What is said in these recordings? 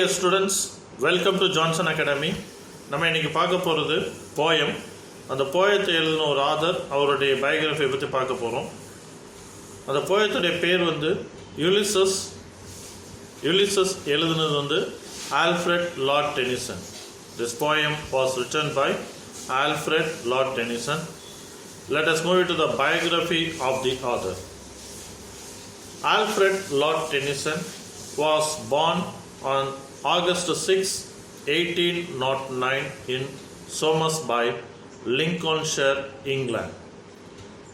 dear students, welcome to Johnson Academy. நம்ம இன்னைக்கு பார்க்க போகிறது போயம். அந்த போயத்தை எழுதின ஒரு ஆதர், அவருடைய பயோகிராஃபியை பற்றி பார்க்க போகிறோம். அந்த போயத்துடைய பேர் வந்து யுலிசஸ். யுலிசஸ் எழுதினது வந்து Alfred Lord Tennyson. This poem was written by Alfred Lord Tennyson. Let us move to the biography of the author. Alfred Lord Tennyson was born on August 6, 1809 in Somersby, Lincolnshire, England,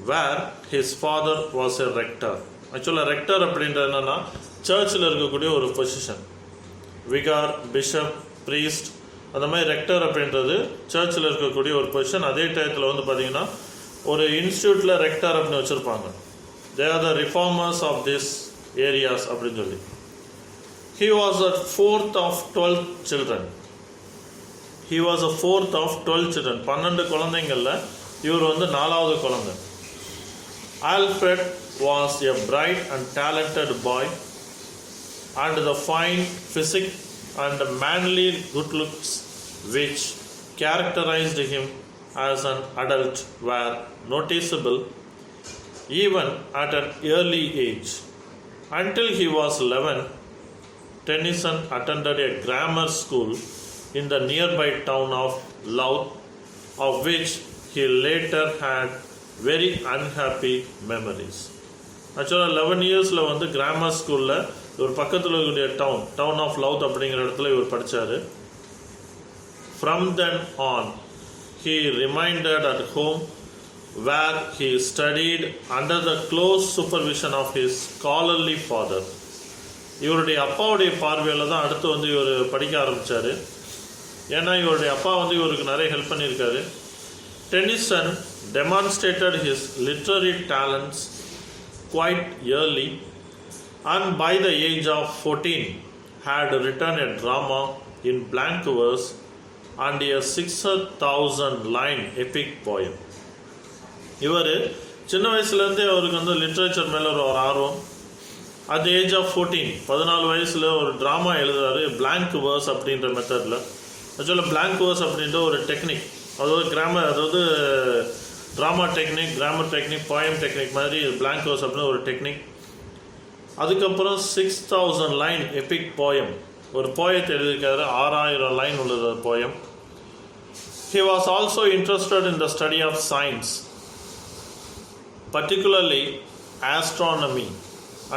where his father was a rector. Actually, rector அப்படின்றது என்னன்னா சர்ச்சில் இருக்கக்கூடிய ஒரு position. Vihar, bishop, priest, அந்த மாதிரி Richter அப்படின்றது சர்ச்சில் இருக்கக்கூடிய ஒரு பொசிஷன். அதே டயத்தில் வந்து பார்த்தீங்கன்னா ஒரு இன்ஸ்டியூட்டில் ரெக்டர் அப்படின்னு வச்சுருப்பாங்க. They are the reformers of these areas அப்படின்னு சொல்லி. He was the fourth of 12 children. He was the fourth of 12 children. 12 குழந்தைங்களில் இவர் வந்து 4வது குழந்தை. Alfred was a bright and talented boy, and the fine physique and manly good looks which characterized him as an adult were noticeable even at an early age. Until he was 11, Tennyson attended a grammar school in the nearby town of Louth, of which he later had very unhappy memories. Actually 11 yearsல வந்து grammar ஸ்கூலில் ஒரு பக்கத்தில் இருக்கக்கூடிய down of லவுத் அப்படிங்கிற இடத்துல இவர் படித்தார். From then on, he remained at home, where he studied under the close supervision of his scholarly father. இவருடைய அப்பாவுடைய பார்வையில் தான் அடுத்து வந்து இவர் படிக்க ஆரம்பித்தார். ஏன்னா இவருடைய அப்பா வந்து இவருக்கு நிறைய ஹெல்ப் பண்ணியிருக்காரு. Tennessine demonstrated his literary talents quite early, and by the age of 14 had written a drama in blank verse and a 6,000-line epic poem. இவர் சின்ன வயசுலேருந்தே அவருக்கு வந்து லிட்ரேச்சர் மேலே ஒரு ஆர்வம். அட் த ஏஜ் ஆஃப் 14 வயசில் ஒரு ட்ராமா எழுதுறாரு பிளாங்க் வேர்ஸ் அப்படின்ற மெத்தடில். ஆக்சுவலாக பிளாங்க் வேர்ஸ் அப்படின்ற ஒரு டெக்னிக், அதாவது drama technique, grammar technique, poem technique மாதிரி பிளாங்க் வேர்ஸ் அப்படின்னு ஒரு டெக்னிக். அதுக்கப்புறம் 6,000 லைன் எபிக் போயம், ஒரு போயத்தை எழுதியிருக்காரு. 6,000 லைன் உள்ளது poem. He was also interested in the study of science, particularly astronomy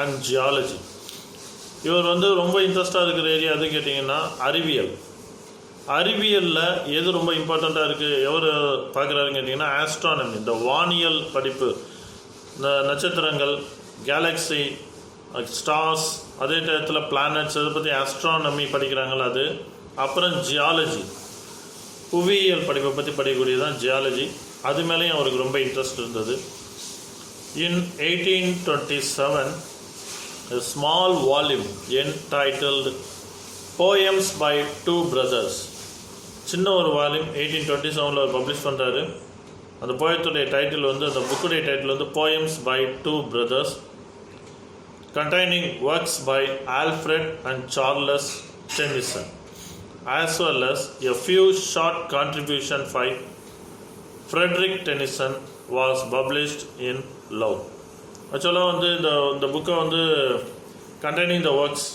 and geology. இவர் வந்து ரொம்ப இன்ட்ரெஸ்டாக இருக்கிற ஏரியா எது கேட்டிங்கன்னா அறிவியலில் எது ரொம்ப இம்பார்ட்டண்ட்டாக இருக்குது, எவர் பார்க்குறாருன்னு கேட்டிங்கன்னா ஆஸ்ட்ரானமி, இந்த வானியல் படிப்பு, இந்த நட்சத்திரங்கள், கேலக்ஸி, ஸ்டார்ஸ், அதே டயத்தில் பிளானட்ஸ், அதை பற்றி ஆஸ்ட்ரானமி படிக்கிறாங்களா அது. அப்புறம் ஜியாலஜி, புவியியல் படிப்பை பற்றி படிக்கக்கூடியது தான் ஜியாலஜி. அது மேலேயும் அவருக்கு ரொம்ப இன்ட்ரெஸ்ட் இருந்தது. In 1827, a small volume entitled Poems by Two Brothers, சின்ன ஒரு வால்யூம் 1827 அவர் பப்ளிஷ் பண்ணுறாரு. அந்த போயத்துடைய டைட்டில் வந்து, அந்த புக்குடைய டைட்டில் வந்து Poems by Two Brothers, containing works by Alfred and Charles Tennyson, as well as a few short contributions by Frederick Tennyson was published in Louth. ஆக்சுவலாக வந்து இந்த புக்கை வந்து கண்டெய்னிங் த ஒர்க்ஸ்,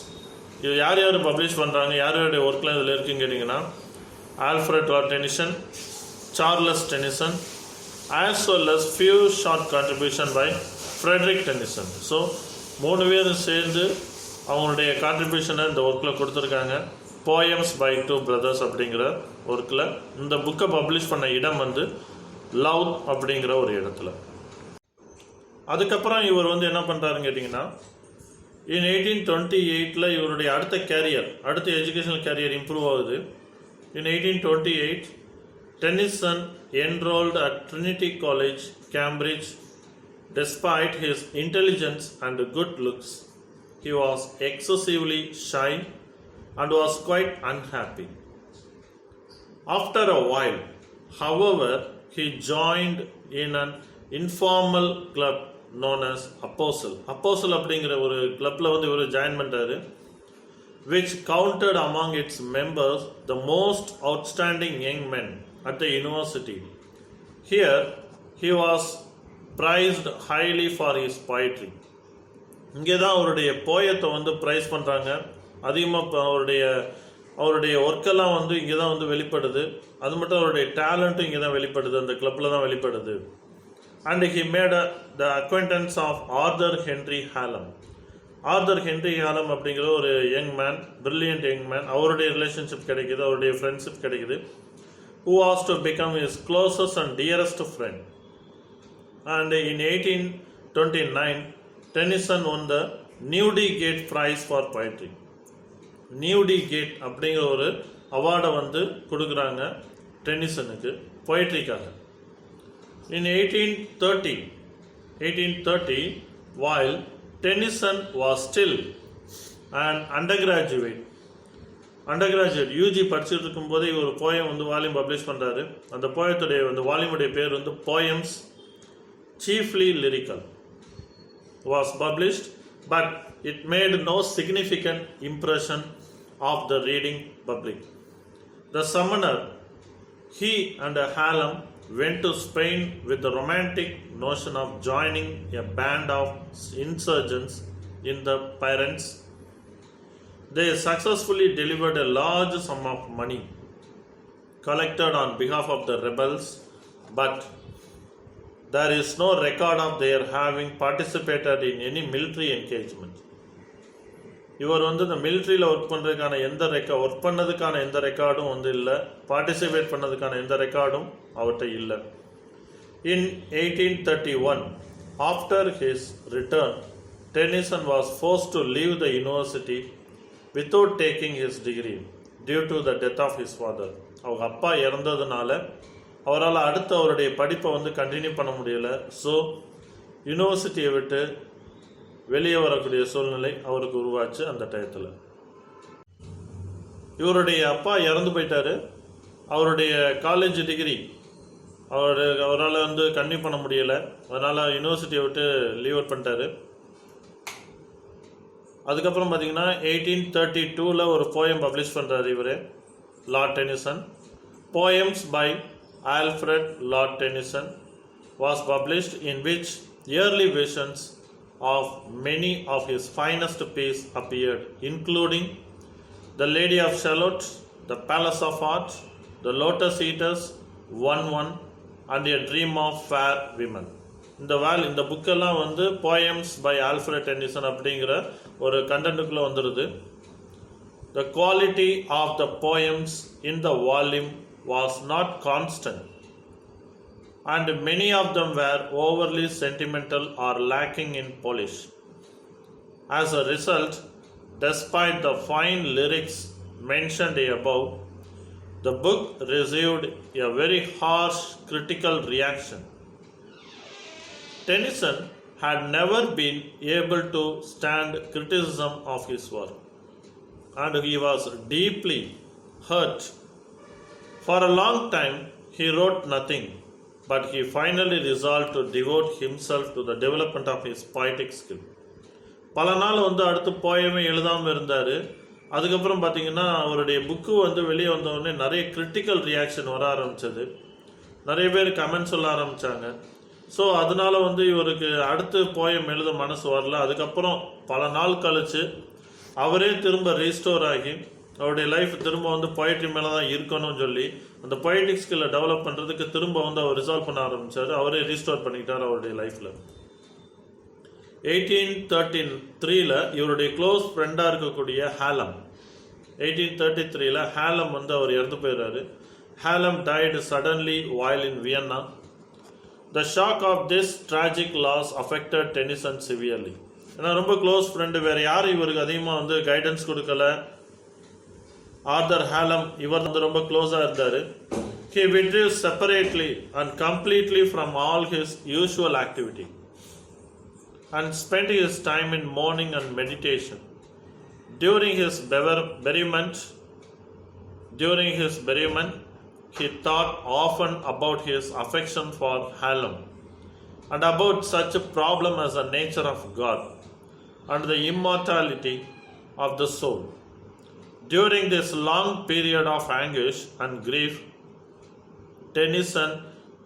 இது யார் பப்ளிஷ் பண்ணுறாங்க, யாருடைய ஒர்க்லாம் இதில் இருக்குன்னு கேட்டிங்கன்னா Alfred Lord Denison, Charles Denison, as well as few short contribution by Frederick Tennyson. So 3 பேரும் சேர்ந்து அவங்களுடைய கான்ட்ரிபியூஷனை இந்த ஒர்க்கில் கொடுத்துருக்காங்க. போயம்ஸ் பை டூ பிரதர்ஸ் அப்படிங்கிற ஒர்க்கில். இந்த புக்கை பப்ளிஷ் பண்ண இடம் வந்து லவுத் அப்படிங்கிற ஒரு இடத்துல. அதுக்கப்புறம் இவர் வந்து என்ன பண்ணுறாருன்னு கேட்டிங்கன்னா in 1828 இவருடைய அடுத்த எஜுகேஷனல் கேரியர் இம்ப்ரூவ் ஆகுது. In 1828, Tennyson enrolled at Trinity College, Cambridge. Despite his intelligence and good looks, he was excessively shy and was quite unhappy. After a while, however, he joined in an informal club known as Apostle அப்படிங்கிற ஒரு கிளப்பில் வந்து இவர் join பண்ணுறாரு. which counted among its members the most outstanding young men at the university. Here he was prized highly for his poetry. இங்கே தான் அவருடைய போயத்தை வந்து ப்ரைஸ் பண்ணுறாங்க. அதிகமாக அவருடைய ஒர்க்கெல்லாம் வந்து இங்கே தான் வந்து வெளிப்படுது. அது மட்டும் அவருடைய டேலண்ட்டும் இங்கே தான் வெளிப்படுது, அந்த கிளப்பில் தான் வெளிப்படுது. And he made the acquaintance of Arthur Henry Hallam. Arthur Henry Hallam அப்படிங்கிற ஒரு young man, brilliant young man. அவருடைய ரிலேஷன்ஷிப் கிடைக்குது, அவருடைய ஃப்ரெண்ட்ஷிப் கிடைக்குது. who was to become his closest and dearest friend. And in 1829, Tennyson won the Newdigate Prize for Poetry. Newdigate அப்படிங்கிற ஒரு அவார்டை வந்து கொடுக்குறாங்க டென்னிசனுக்கு பொயட்ரிக்காக. In 1830, while Tennyson was still an undergraduate, UG படிச்சுட்டு இருக்கும்போது ஒரு போயம் வந்து வால்யூம் பப்ளிஷ் பண்ணுறாரு. அந்த போயத்துடைய அந்த வால்யூமுடைய பேர் வந்து poems chiefly lyrical was published, but it made no significant impression of the reading public. The summoner, he and Hallam went to Spain with the romantic notion of joining a band of insurgents in the Pyrenees. They successfully delivered a large sum of money collected on behalf of the rebels, but there is no record of their having participated in any military engagement. இவர் வந்து இந்த மிலிட்ரியில் work பண்ணுறதுக்கான work பண்ணதுக்கான எந்த ரெக்கார்டும் வந்து இல்லை, participate பண்ணதுக்கான எந்த ரெக்கார்டும் அவர்கிட்ட இல்லை. In 1831, after his return, Tennyson was forced to leave the university without taking his degree due to the death of his father. அவங்க அப்பா இறந்ததுனால அவரால் அடுத்து அவருடைய படிப்பை வந்து கண்டினியூ பண்ண முடியலை. ஸோ யூனிவர்சிட்டியை விட்டு வெளியே வரக்கூடிய சூழ்நிலை அவருக்கு உருவாச்சு. அந்த டயத்தில் இவருடைய அப்பா இறந்து போயிட்டார். அவருடைய காலேஜ் டிகிரி அவரால் வந்து கண்டினியூ பண்ண முடியலை. அதனால் யூனிவர்சிட்டியை விட்டு லீவ் அவுட் பண்ணிட்டாரு. அதுக்கப்புறம் பார்த்தீங்கன்னா 1832 ஒரு போயம் பப்ளிஷ் பண்ணுறாரு இவர், Lord tennessine. Poems by Alfred Lord Tennyson was published, in which early visions of many of his finest pieces appeared, including The Lady of Shalott, The Palace of Art, The Lotus Eaters, 1-1 and A Dream of Fair Women. இந்த புக்கெல்லாம் வந்து poems by Alfred tennessine அப்படிங்கிற ஒரு கண்டென்ட்டுக்குள்ளே வந்துடுது. The quality of the poems in the volume was not constant, and many of them were overly sentimental or lacking in polish. As a result, despite the fine lyrics mentioned above, the book received a very harsh critical reaction. Tennyson had never been able to stand criticism of his work, and he was deeply hurt. For a long time he wrote nothing, but he finally resolved to devote himself to the development of his poetic skill. பல நாள் வந்து அடுத்து போயமே எழுதாமல் இருந்தார். அதுக்கப்புறம் பார்த்தீங்கன்னா அவருடைய book வந்து வெளியே வந்தவுடனே நிறைய கிரிட்டிக்கல் ரியாக்ஷன் வர ஆரம்பித்தது. நிறைய பேர் கமெண்ட் சொல்ல ஆரம்பித்தாங்க. ஸோ அதனால வந்து இவருக்கு அடுத்து போயம் எழுத மனசு வரல. அதுக்கப்புறம் பல நாள் கழித்து அவரே திரும்ப ரீஸ்டோர் ஆகி அவருடைய லைஃப் திரும்ப வந்து பொயட்ரி மேலே தான் இருக்கணும்னு சொல்லி அந்த பொயட்டிக் ஸ்கில்லை டெவலப் பண்ணுறதுக்கு திரும்ப வந்து அவர் ரிசால்வ் பண்ண ஆரம்பித்தார். அவரே ரீஸ்டோர் பண்ணிக்கிட்டார் அவருடைய லைஃப்பில். 1833 இவருடைய க்ளோஸ் ஃப்ரெண்டாக இருக்கக்கூடிய ஹாலம், 1833 ஹாலம் வந்து அவர் இறந்து போயிடுறாரு. ஹாலம் died suddenly while in Vienna. The shock of this tragic loss affected Tennyson severely. ஏன்னா ரொம்ப க்ளோஸ் ஃப்ரெண்டு, வேறு யாரும் இவருக்கு அதிகமாக வந்து கைடன்ஸ் கொடுக்கல. ஆர்தர் ஹாலம் இவர் வந்து ரொம்ப க்ளோஸாக இருந்தார். He withdrew separately and completely from all his usual activity and spent his time in mourning and meditation. During his bereavement, he thought often about his affection for Hallam and about such a problem as the nature of God and the immortality of the soul. During this long period of anguish and grief, Tennyson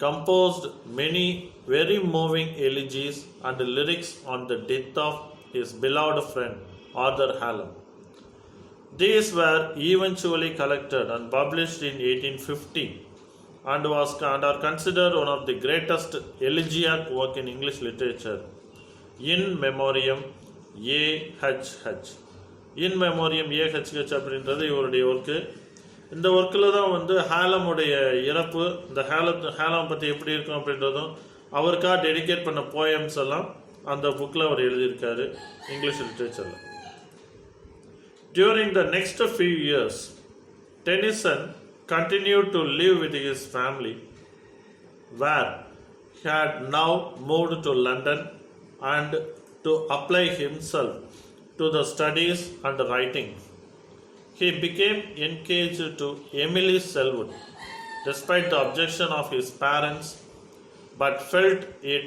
composed many very moving elegies and lyrics on the death of his beloved friend Arthur Hallam. These were eventually collected and published in 1850 and are considered one of the greatest elegiac work in English literature. In Memoriam A.H.H. In Memoriam A.H.H. அப்படின்றது இவருடைய work. இந்த ஒர்க்கில் தான் வந்து ஹேலமுடைய இறப்பு, இந்த ஹேலம் பற்றி எப்படி இருக்கும் அப்படின்றதும் அவருக்காக டெடிகேட் பண்ண போயம்ஸ் எல்லாம் அந்த புக்கில் அவர் எழுதியிருக்காரு English லிட்ரேச்சரில். During the next few years, Tennyson continued to live with his family, where he had now moved to London and to apply himself to the studies and writing. He became engaged to Emily Selwood, despite the objection of his parents, but felt it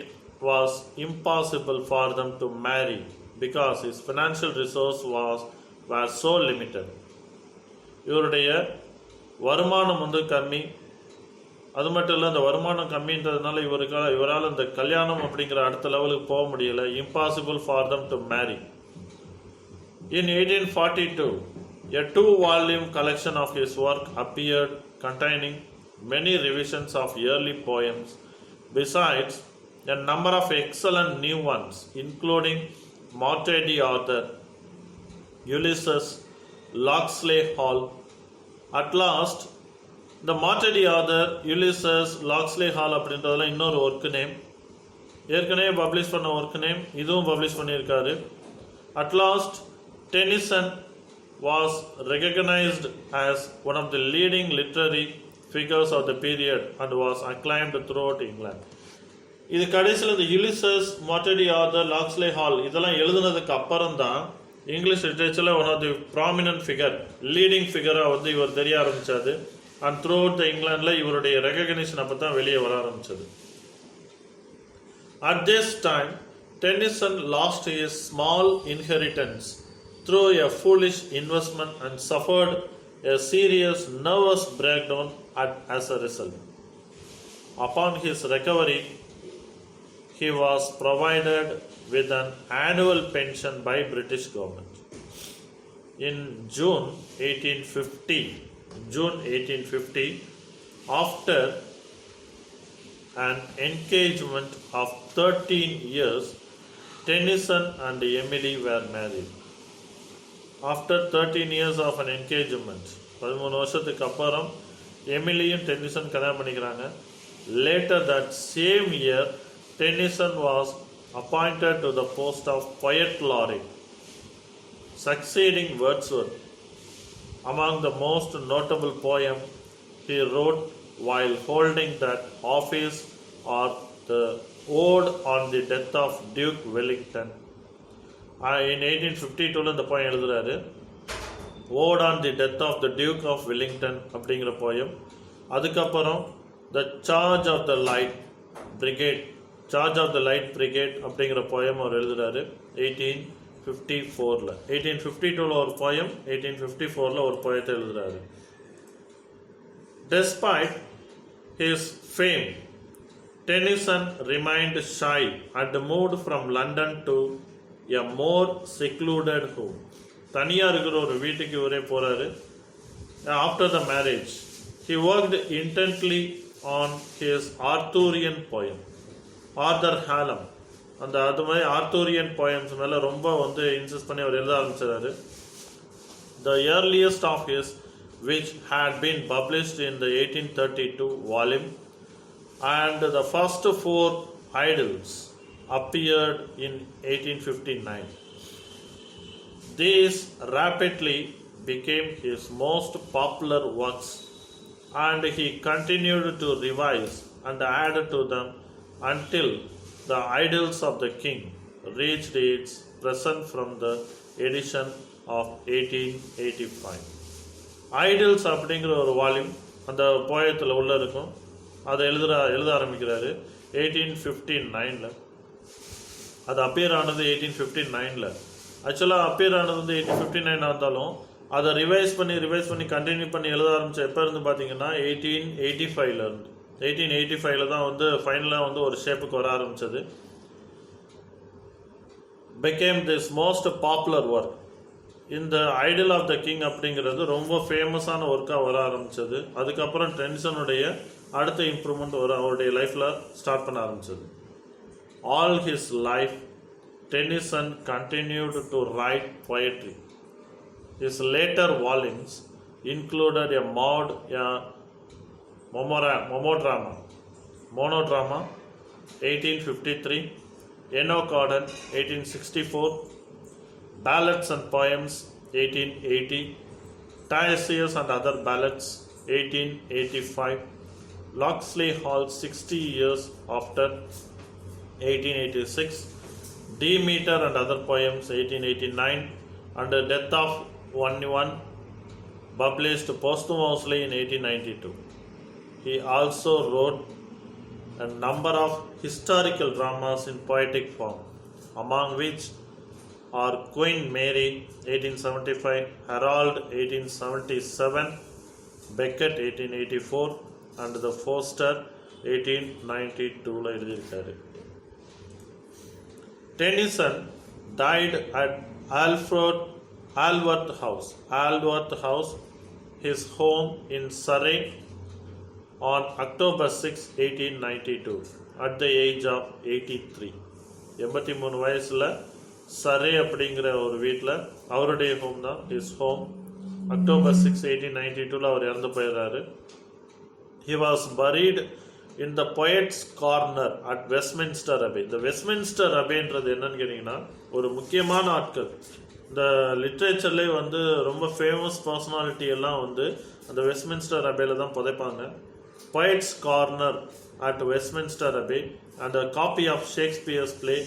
was impossible for them to marry because his financial resources were so limited. இவருடைய வருமானம் வந்து கம்மி, அது மட்டும் இல்லை, அந்த வருமானம் கம்மின்றதுனால இவரால் இந்த கல்யாணம் அப்படிங்கிற அடுத்த லெவலுக்கு போக முடியலை. Impossible for them to marry. In 1842, a 2-volume collection of his work appeared containing many revisions of early poems, besides a number of excellent new ones, including Mortady Arthur, Ulysses, Locksley Hall. At last, the Mortady Arthur, Ulysses, Locksley Hall அப்படின்றதுல இன்னொரு work name, ஏற்கனவே publish பண்ண work name, இதுவும் publish பண்ணியிருக்காரு. At last, Tennyson was recognized as one of the leading literary figures of the period and was acclaimed throughout England. இது கடைசியில் இந்த Ulysses, மொட்டடி ஆர்தர், லாக்ஸ்லே ஹால் இதெல்லாம் எழுதுனதுக்கு அப்புறம் தான் இங்கிலீஷ் லிட்ரேச்சரில் one of the prominent figure, leading ஃபிகராக வந்து இவர் தெரிய ஆரம்பித்தது. அண்ட் த்ரூ அவுட் த இங்கிலாண்டில் இவருடைய ரெகக்னிஷன் அப்போ தான் வெளியே வர ஆரம்பித்தது. At this time, Tennyson lost his small inheritance through a foolish investment and suffered a serious nervous breakdown as a result. Upon his recovery, he was provided with an annual pension by British government. In June 1850, after an engagement of 13 years, Tennyson and Emily were married. After 13 years of an engagement, 13 வருஷத்துக்கு அப்புறம் எமிலியும் tennessine கல்யாணம் பண்ணிக்கிறாங்க. Later that same year, Tennyson was appointed to the post of Poet Laureate, succeeding Wordsworth. Among the most notable poems he wrote while holding that office are the Ode on the Death of Duke Wellington. In 1852 இந்த poem எழுதுறாரு. Ode on the Death of the Duke of Wellington அப்படிங்கிற poem. அதுக்கப்புறம் The Charge of the Light Brigade அப்படிங்கிற poem அவர் எழுதுறாரு 1854. 1852 ஒரு poem, 1854 ஒரு போயத்தை எழுதுறாரு. Despite his fame, Tennyson remained shy and moved from London to a more secluded home. தனியாக இருக்கிற ஒரு வீட்டுக்கு இவரே போகிறாரு. After the marriage, he worked intently on his Arthurian poem, Arthur Hallam. அது மாதிரி ஆர்த்தூரியன் போயம்ஸ் மேலே ரொம்ப வந்து இன்சிஸ்ட் பண்ணி அவர் எழுத ஆரம்பிச்சிடாரு. The earliest of his, which had been published in the 1832 volume, and the first 4 Idylls appeared in 1859. These rapidly became his most popular works, and he continued to revise and add to them until the Idylls of the King reached its present from the edition of 1885. Idylls அப்படிங்கிற ஒரு volume அந்த போயத்தில் உள்ள இருக்கும். அதை எழுத ஆரம்பிக்கிறாரு 1859. அது appear ஆனது 1859. ஆக்சுவலாக அப்பியர் ஆனது வந்து 1859 இருந்தாலும் அதை ரிவைஸ் பண்ணி கண்டினியூ பண்ணி எழுத ஆரம்பித்த எப்போ இருந்து பார்த்தீங்கன்னா 1885 இருந்து 1885 தான் வந்து ஃபைனலாக வந்து ஒரு ஷேப்புக்கு வர ஆரம்பித்தது. became this most popular work. இந்த ஐடியல் ஆஃப் த கிங் அப்படிங்கிறது ரொம்ப ஃபேமஸான ஒர்க்காக வர ஆரம்பித்தது. அதுக்கப்புறம் டென்னிசனுடைய அடுத்த இம்ப்ரூவ்மெண்ட் அவருடைய லைஃப்பில் ஸ்டார்ட் பண்ண ஆரம்பித்தது. All his life tennessine continued to write poetry. His later volumes included a monodrama 1853, Enoch Arden 1864, Ballads and Poems 1880, Tiresias and Other Ballads 1885, Locksley Hall 60 years after 1886, Demeter and Other Poems 1889, and The Death of One published posthumously in 1892. He also wrote a number of historical dramas in poetic form, among which are Queen Mary 1875, Harold 1877, Becket 1884, and The Foster 1892. Tennyson died at Alworth House, his home in Surrey, on October 6, 1892, at the age of 83. 83 வயசில் சரே அப்படிங்கிற ஒரு வீட்டில் அவருடைய home தான் his home. October 6, 1892 அவர் இறந்து போயிடுறாரு. He was buried in the Poets Corner at Westminster Abbey. இந்த Westminster அபேன்றது என்னன்னு கேட்டிங்கன்னா ஒரு முக்கியமான ஆட்கள் இந்த லிட்ரேச்சர்லேயே வந்து ரொம்ப ஃபேமஸ் பர்சனாலிட்டி எல்லாம் வந்து அந்த வெஸ்ட்மின்ஸ்டர் அபேல தான் புதைப்பாங்க. Poets Corner at Westminster Abbey, and a copy of Shakespeare's play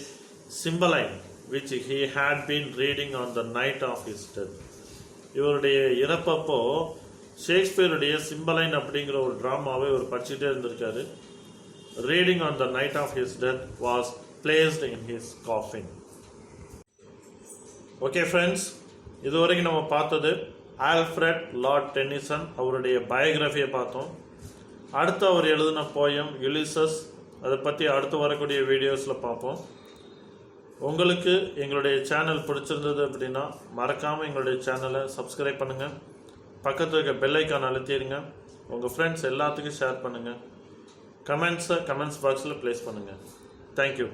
Cymbeline, which he had been reading on the night of his death. இவருடைய இறப்பப்போ ஷேக்ஸ்பியருடைய சிம்பலைன் அப்படிங்கிற ஒரு ட்ராமாவை இவர் படிச்சுட்டே இருந்திருக்காரு. Reading on the night of his death was placed in his coffin. Okay friends, இதுவரைக்கும் நம்ம பார்த்தது Alfred Lord tennessine அவருடைய பயோகிராஃபியை பார்த்தோம். அடுத்து அவர் எழுதின போயம் யுலிசஸ், அதை பற்றி அடுத்து வரக்கூடிய வீடியோஸில் பார்ப்போம். உங்களுக்கு எங்களுடைய சேனல் பிடிச்சிருந்தது அப்படின்னா மறக்காமல் எங்களுடைய சேனலை சப்ஸ்கிரைப் பண்ணுங்கள். பக்கத்தில் இருக்க பெல் ஐக்கான் அழுத்திடுங்க. உங்கள் ஃப்ரெண்ட்ஸ் எல்லாத்துக்கும் ஷேர் பண்ணுங்கள். கமெண்ட்ஸ் பாக்ஸில் ப்ளேஸ் பண்ணுங்கள். தேங்க்யூ.